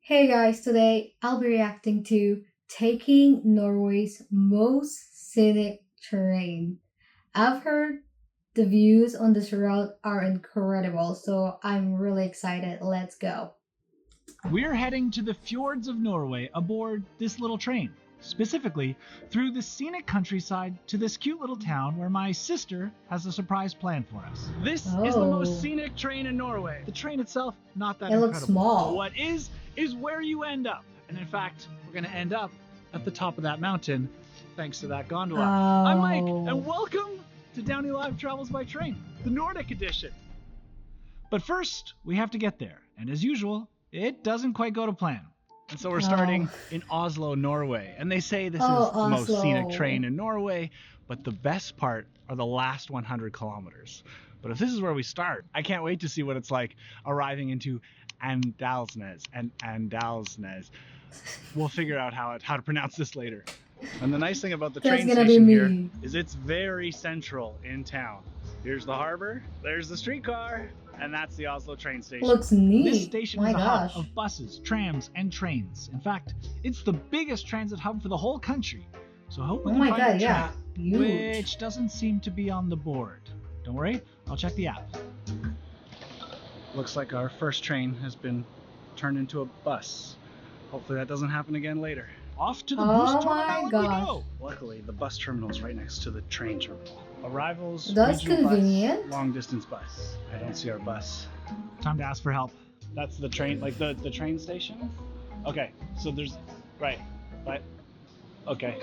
Hey guys, today I'll be reacting to taking Norway's most scenic terrain. I've heard the views on this route are incredible, so I'm really excited. Let's go. We're heading to the fjords of Norway aboard this little train, specifically through the scenic countryside to this cute little town where my sister has a surprise plan for us. This is the most Oh, scenic train in Norway. The train itself, not that it looks incredible. But small. what is where you end up. And in fact, we're going to end up at the top of that mountain thanks to that gondola. I'm Mike, and Oh, welcome to Downey Live Travels by Train, the Nordic edition. But first, we have to get there, and as usual, it doesn't quite go to plan. And so we're starting oh, in Oslo, Norway. And they say this oh, is the most scenic train Oslo. in Norway, but the best part are the last 100 kilometers. But if this is where we start, I can't wait to see what it's like arriving into Andalsnes and Andalsnes. We'll figure out how to pronounce this later. And the nice thing about the That's train gonna be station here me. is it's very central in town. Here's the harbor, there's the streetcar, and that's the Oslo train station. Looks This neat. station is My a hub gosh. of buses, trams, and trains. In fact, it's the biggest transit hub for the whole country. So I hope we Oh can my find god, a yeah. train, Huge. which doesn't seem to be on the board. Don't worry, I'll check the app. Looks like our first train has been turned into a bus. Hopefully that doesn't happen again later. Off to the bus Oh my terminal we gosh. go! Luckily, the bus terminal is right next to the train terminal. Arrivals, That's regional convenient. bus, long distance bus. I don't see our bus. Time to ask for help. That's the train, like the train station? Okay, so there's, right, okay.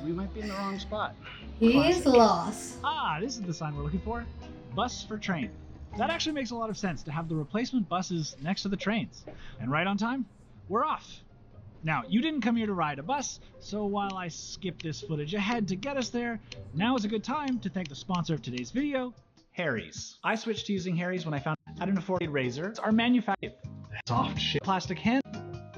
We might be in the wrong spot. He is Classic. lost. Ah, this is the sign we're looking for. Bus for train. That actually makes a lot of sense to have the replacement buses next to the trains. And right on time, we're off. Now, you didn't come here to ride a bus, so while I skip this footage ahead to get us there, now is a good time to thank the sponsor of today's video, Harry's. I switched to using Harry's when I found out an affordable razor. Our manufactured soft shit plastic hand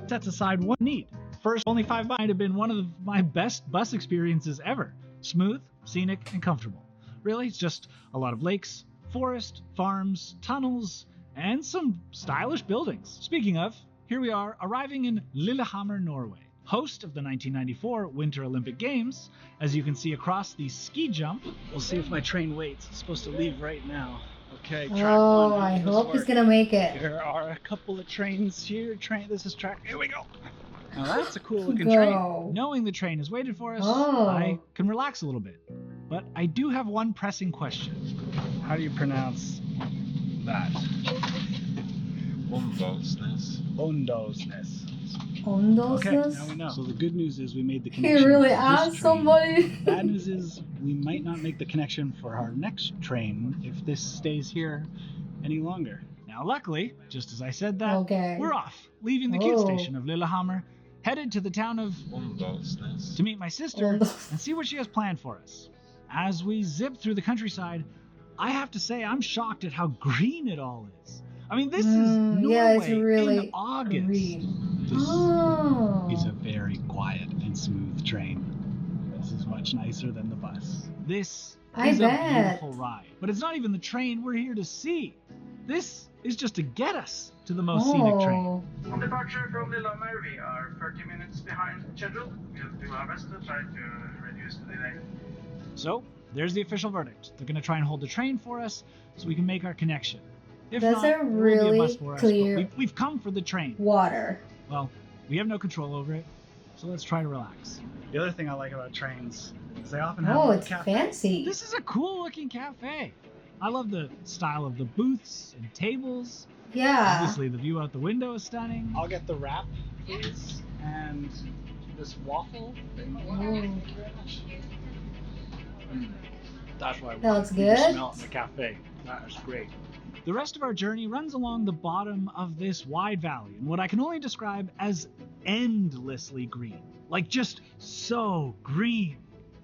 sets aside one need. First, only $5 might have been one of my best bus experiences ever. Smooth, scenic, and comfortable. Really, it's just a lot of lakes, forest, farms, tunnels, and some stylish buildings. Speaking of, here we are arriving in Lillehammer, Norway, host of the 1994 Winter Olympic Games. As you can see across the ski jump, we'll see if my train waits. It's supposed to leave right now. Okay, track Oh, one. How I does this hope he's work? gonna make it. There are a couple of trains here. This is track. Here we go. Now that's a cool looking Go. train. Knowing the train has waited for us, Oh. I can relax a little bit. But I do have one pressing question. How do you pronounce that? Omvalsnes. Bondosness. Okay, now we Ondosness? know. So the good news is we made the He connection. really for this asked train. somebody. Bad news is we might not make the connection for our next train if this stays here any longer. Now, luckily, just as I said that, Okay. we're off, leaving the cute Oh. station of Lillehammer, headed to the town of Omvalsnes. to meet my sister Ondos- and see what she has planned for us. As we zip through the countryside, I have to say I'm shocked at how green it all is. I mean, this is Norway yeah, it's really in August. green. This Oh. is a very quiet and smooth train. This is much nicer than the bus. This I is a bet. beautiful ride. But it's not even the train we're here to see. This is just to get us to the most scenic train. Oh. On departure from Lillehammer, we are 30 minutes behind schedule. We'll do our best to try to reduce the delay. So, there's the official verdict. They're going to try and hold the train for us so we can make our connection. If That's not, a there will be a really bus for us, clear- but we've come for the train. Water. Well, we have no control over it, so let's try to relax. The other thing I like about trains is they often have a Oh, little it's cafe. fancy. This is a cool looking cafe. I love the style of the booths and tables. Yeah. Obviously, the view out the window is stunning. I'll get the wrap, please, and this waffle thing. Oh. That's what I That want. looks You can good. smell it in the cafe. That is great. The rest of our journey runs along the bottom of this wide valley in what I can only describe as endlessly green. Like just so green.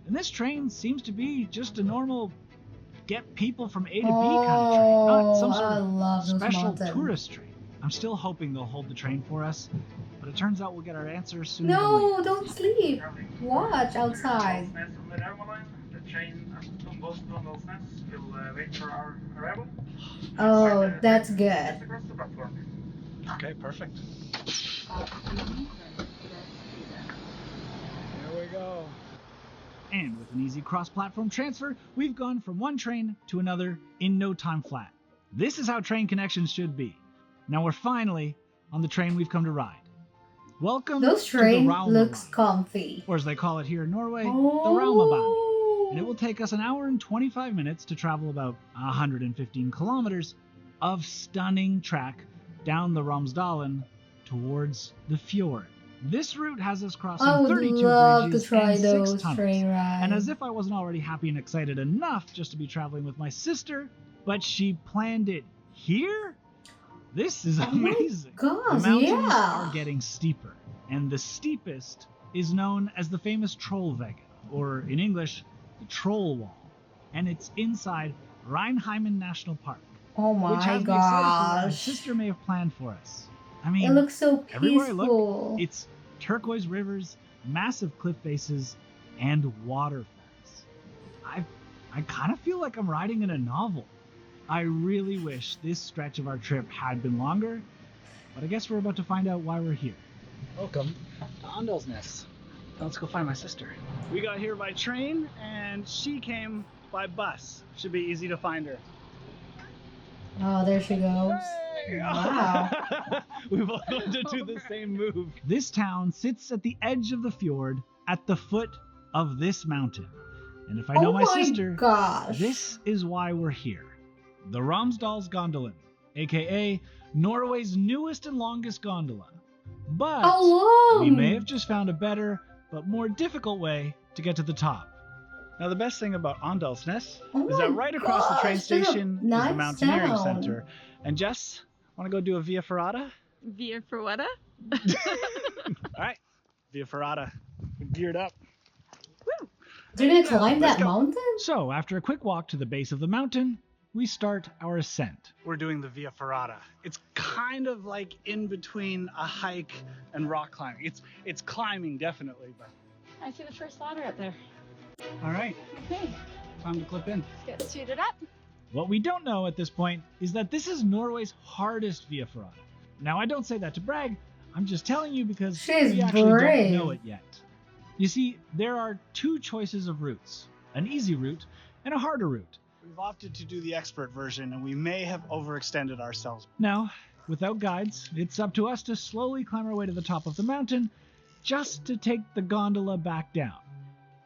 And this train seems to be just a normal get people from A to B kind of train, not some sort I of love those special mountains. tourist train. I'm still hoping they'll hold the train for us, but it turns out we'll get our answers sooner than No, later. don't sleep. Watch outside. Omvalsnes on the Rauma line. The train at Omvalsnes will wait for our arrival. Oh, that's good. Across the platform. Okay, perfect. There we go. And with an easy cross-platform transfer, we've gone from one train to another in no time flat. This is how train connections should be. Now we're finally on the train we've come to ride. Welcome Those to the train Rauma looks line, comfy. or as they call it here in Norway, the Raumabane. And it will take us an hour and 25 minutes to travel about 115 kilometers of stunning track down the Romsdalen towards the fjord. This route has us crossing I would 32 love to bridges try and 6 those tunnels. train rides. And as if I wasn't already happy and excited enough just to be traveling with my sister, but she planned it here? This is amazing. gosh, The mountains yeah. are getting steeper, and the steepest is known as the famous Trollveggen, or in English, the Troll Wall. And it's inside Reinheimen National Park, Oh which my has me excited for what my gosh. sister may have planned for us. I It mean, looks so everywhere I look, peaceful. it's turquoise rivers, massive cliff faces, and waterfalls. I kind of feel like I'm riding in a novel. I really wish this stretch of our trip had been longer, but I guess we're about to find out why we're here. Welcome to Andalsnes. Let's go find my sister. We got here by train, and she came by bus. Should be easy to find her. Oh, there she goes. Hey! Wow. We both wanted to do the same move. This town sits at the edge of the fjord at the foot of this mountain. And if I know Oh my my sister, gosh. this is why we're here. The Romsdalsgondelen, aka Norway's newest and longest gondola. But How long? we may have just found a better but more difficult way to get to the top. Now the best thing about Andalsnes Oh is that my right across the train gosh, there's a station is the nice Mountaineering sound. Center. And Jess, want to go do a Via Ferrata? Via Ferrata? All right, Via Ferrata. We're geared up. Woo! You're gonna climb Let's that go. mountain? So after a quick walk to the base of the mountain, we start our ascent. We're doing the Via Ferrata. It's kind of like in between a hike and rock climbing. It's climbing definitely, but I see the first ladder up there. all right, Okay, time to clip in. let's get suited up. What we don't know at this point is that this is Norway's hardest Via Ferrata. Now I don't say that to brag, I'm just telling you because She's we actually brave. don't know it yet. You see, there are two choices of routes, an easy route and a harder route. We've opted to do the expert version, and we may have overextended ourselves. Now, without guides, it's up to us to slowly climb our way to the top of the mountain, just to take the gondola back down.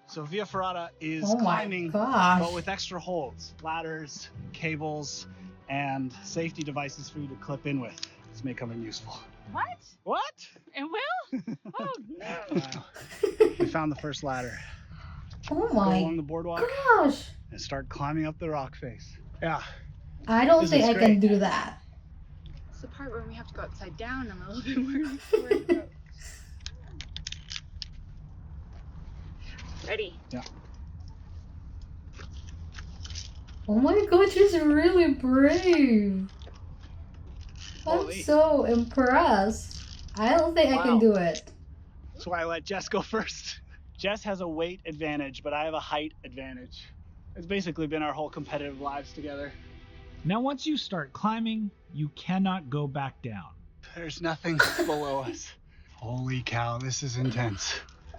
So Via Ferrata is Oh my climbing, gosh. but with extra holds, ladders, cables, and safety devices for you to clip in with. This may come in useful. What? What? It will? Oh no. We found the first ladder. Oh Go along my the boardwalk gosh. and start climbing up the rock face. Yeah. I don't This think is I great. can do that. It's the part where we have to go upside down. I'm a little bit worried about. Ready? Yeah. Oh my god, she's really brave. I'm Holy. so impressed. I don't think I can Wow. do it. That's why I let Jess go first. Jess has a weight advantage, but I have a height advantage. It's basically been our whole competitive lives together. Now, once you start climbing, you cannot go back down. There's nothing below us. Holy cow, this is intense.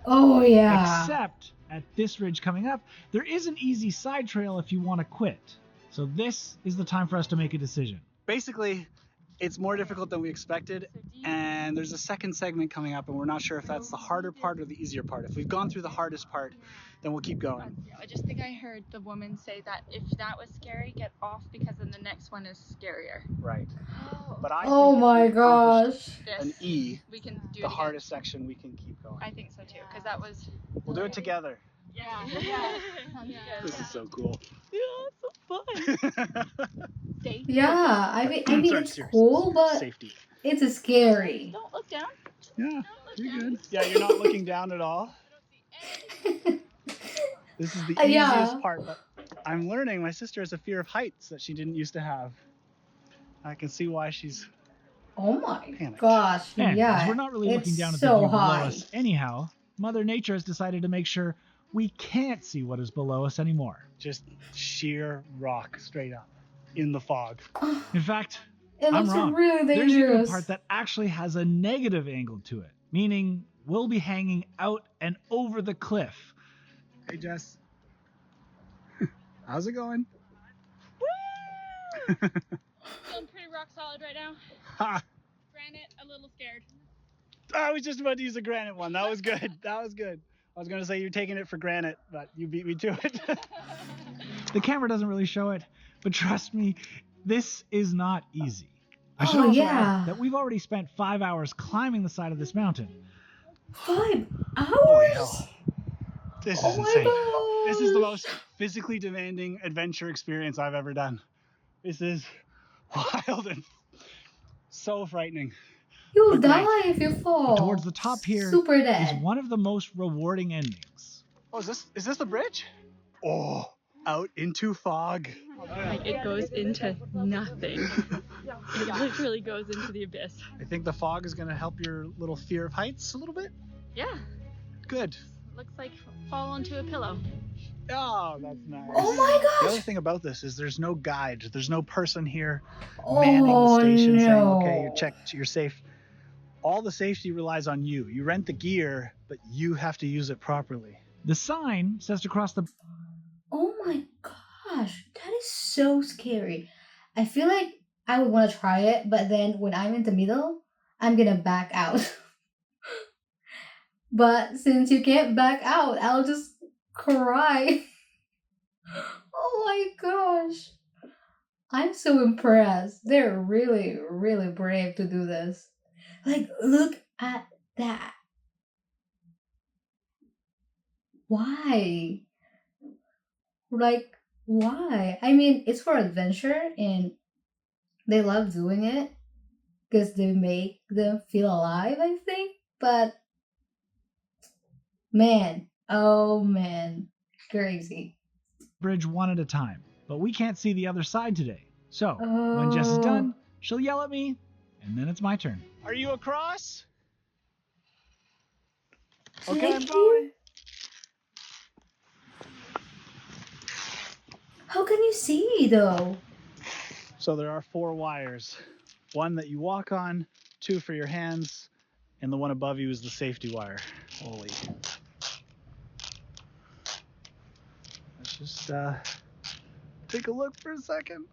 Oh yeah. Except at this ridge coming up, there is an easy side trail if you want to quit. So this is the time for us to make a decision. Basically, it's more difficult than we expected, and there's a second segment coming up, and we're not sure if that's the harder part or the easier part. If we've gone through the hardest part, then we'll keep going. I just think I heard the woman say that if that was scary, get off because then the next one is scarier. Right. But I Oh think if my we accomplish gosh. This, an E, we can do it the again. hardest section, we can keep going. I think so too, because that was. We'll do it together. Yeah. Yeah. Sounds good. This is so cool. Yeah, it's so fun. Safe. Yeah, I mean Sorry, it's serious. cool, but Safety. it's scary. Don't look down. Yeah, Don't you're look good. down. Yeah, you're not looking down at all. This is the Yeah. easiest part, but I'm learning my sister has a fear of heights that she didn't used to have. I can see why she's Oh my Panicked. gosh. And Yeah. as we're not really it's looking down at the so view below high. us anyhow, Mother Nature has decided to make sure we can't see what is below us anymore. Just sheer rock straight up in the fog. In fact, It I'm looks wrong. really There's even a dangerous. part that actually has a negative angle to it, meaning we'll be hanging out and over the cliff. Hey, Jess. How's it going? Feeling pretty rock solid right now. Ha! Granite, a little scared. I was just about to use a granite one. That was good. That was good. I was going to say you're taking it for granted, but you beat me to it. The camera doesn't really show it, but trust me, this is not easy. I should Oh, also yeah. add that we've already spent 5 hours climbing the side of this mountain. 5 hours? Holy hell. This is Oh my insane. gosh. This is the most physically demanding adventure experience I've ever done. This is wild and so frightening. You'll But great. die if you fall. Towards the top here Super is dead. one of the most rewarding endings. Oh, is this the bridge? Oh, out into fog. Like it goes into nothing. It literally goes into the abyss. I think the fog is going to help your little fear of heights a little bit. Yeah, Good. looks like fall onto a pillow. Oh, that's nice. Oh my The other gosh. thing about this is there's no guide. There's no person here manning the station saying, no. okay, you're checked, you're safe. All the safety relies on you. You rent the gear, but you have to use it properly. The sign says to cross the... Oh my gosh. That is so scary. I feel like I would want to try it, but then when I'm in the middle, I'm gonna back out. But since you can't back out, I'll just cry. Oh my gosh. I'm so impressed. They're really, really brave to do this. Like, look at that. Why? Like, why? I mean, it's for adventure and they love doing it because they make them feel alive, I think. But, man, oh man, crazy. bridge one at a time, but we can't see the other side today. So when Jess is done, she'll yell at me, and then it's my turn. Are you across? Okay, I'm Thank going. you. How can you see though? So there are 4 wires. 1 that you walk on, 2 for your hands, and the one above you is the safety wire. Holy. Let's just take a look for a second.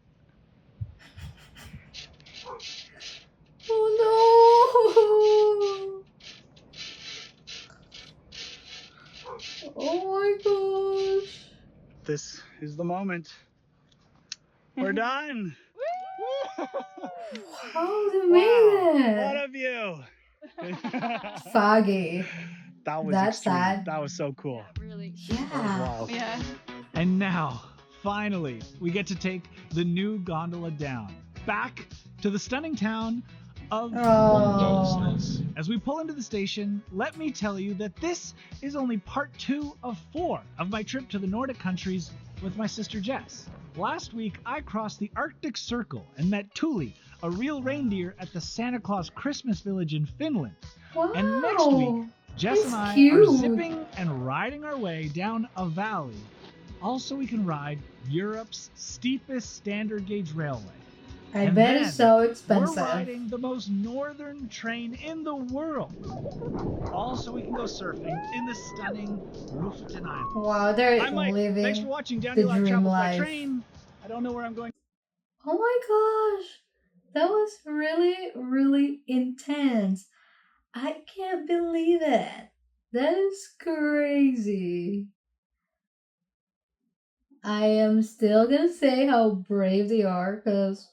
Oh no! Oh my gosh! This is the moment. We're done. How they made Wow, it? what a view. Foggy. That was That's extreme. sad. That was so cool. Really. That was Yeah. wild. Yeah. And now, finally, we get to take the new gondola down, back to the stunning town of Oh. As we pull into the station, let me tell you that this is only part 2 of 4 of my trip to the Nordic countries with my sister Jess. Last week, I crossed the Arctic Circle and met Tuli, a real reindeer at the Santa Claus Christmas village in Finland. Wow. And next week, Jess That's and I are cute. zipping and riding our way down a valley. Also, we can ride Europe's steepest standard gauge railway. I And bet then it's so We're expensive. riding the most northern train in the world. Also, we can go surfing in the stunning Lofoten Islands. Wow, they're I'm Mike. Thanks living for watching Down the Your Life dream Travels by life. Train. I don't know where I'm going. Oh my gosh, that was really, really intense. I can't believe it. That is crazy. I am still gonna say how brave they are because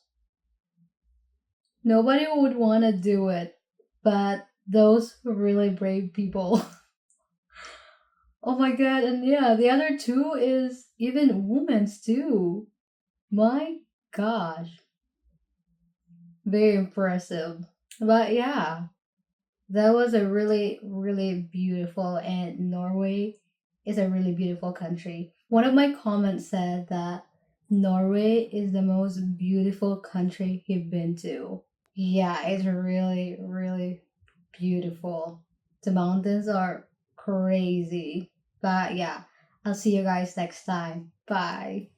nobody would want to do it, but those really brave people. Oh my god, and yeah, the other 2 is even women's too. My gosh. Very impressive. But yeah, that was a really, really beautiful, and Norway is a really beautiful country. One of my comments said that Norway is the most beautiful country he'd been to. Yeah, it's really, really beautiful. The mountains are crazy. But yeah, I'll see you guys next time. Bye.